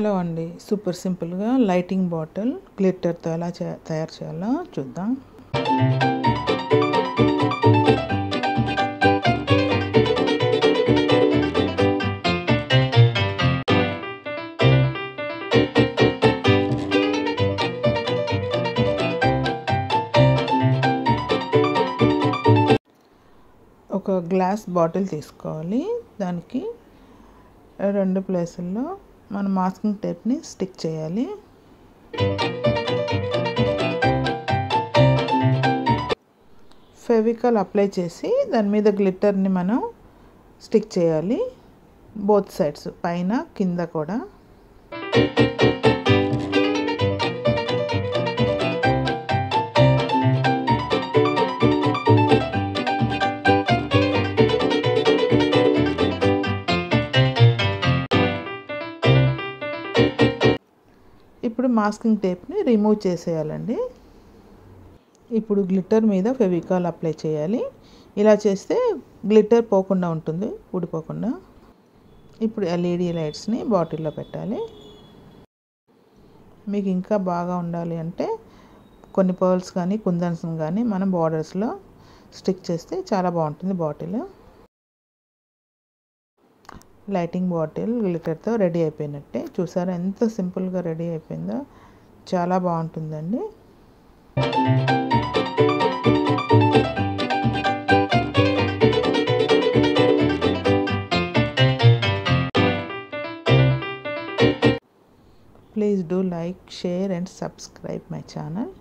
Hello అండి, super సింపుల్గా lighting bottle గ్లిట్టర్తో ఎలా తయారు చేయాలో చూద్దాం. ఒక గ్లాస్ బాటిల్ తీసుకోవాలి. దానికి రెండు ప్లేసుల్లో మన మాస్కింగ్ టేప్ని స్టిక్ చేయాలి. ఫెవికాల్ అప్లై చేసి దాని మీద గ్లిట్టర్ని మనం స్టిక్ చేయాలి, బోత్ సైడ్స్, పైన కింద కూడా. ఇప్పుడు మాస్కింగ్ టేప్ని రిమూవ్ చేసేయాలండి. ఇప్పుడు గ్లిట్టర్ మీద ఫెవికాల్ అప్లై చేయాలి. ఇలా చేస్తే గ్లిట్టర్ పోకుండా ఉంటుంది, ఊడిపోకుండా. ఇప్పుడు ఎల్ఈడి లైట్స్ని బాటిల్లో పెట్టాలి. మీకు ఇంకా బాగా ఉండాలి అంటే కొన్ని పర్ల్స్ కానీ కుందన్స్ కానీ మనం బార్డర్స్లో స్టిక్ చేస్తే చాలా బాగుంటుంది బాటిల్. లైటింగ్ బాటిల్ గ్లిటర్తో రెడీ అయిపోయినట్టే. చూసారా ఎంత సింపుల్గా రెడీ అయిపోయిందో, చాలా బాగుంటుందండి. Please do like, share and subscribe my channel.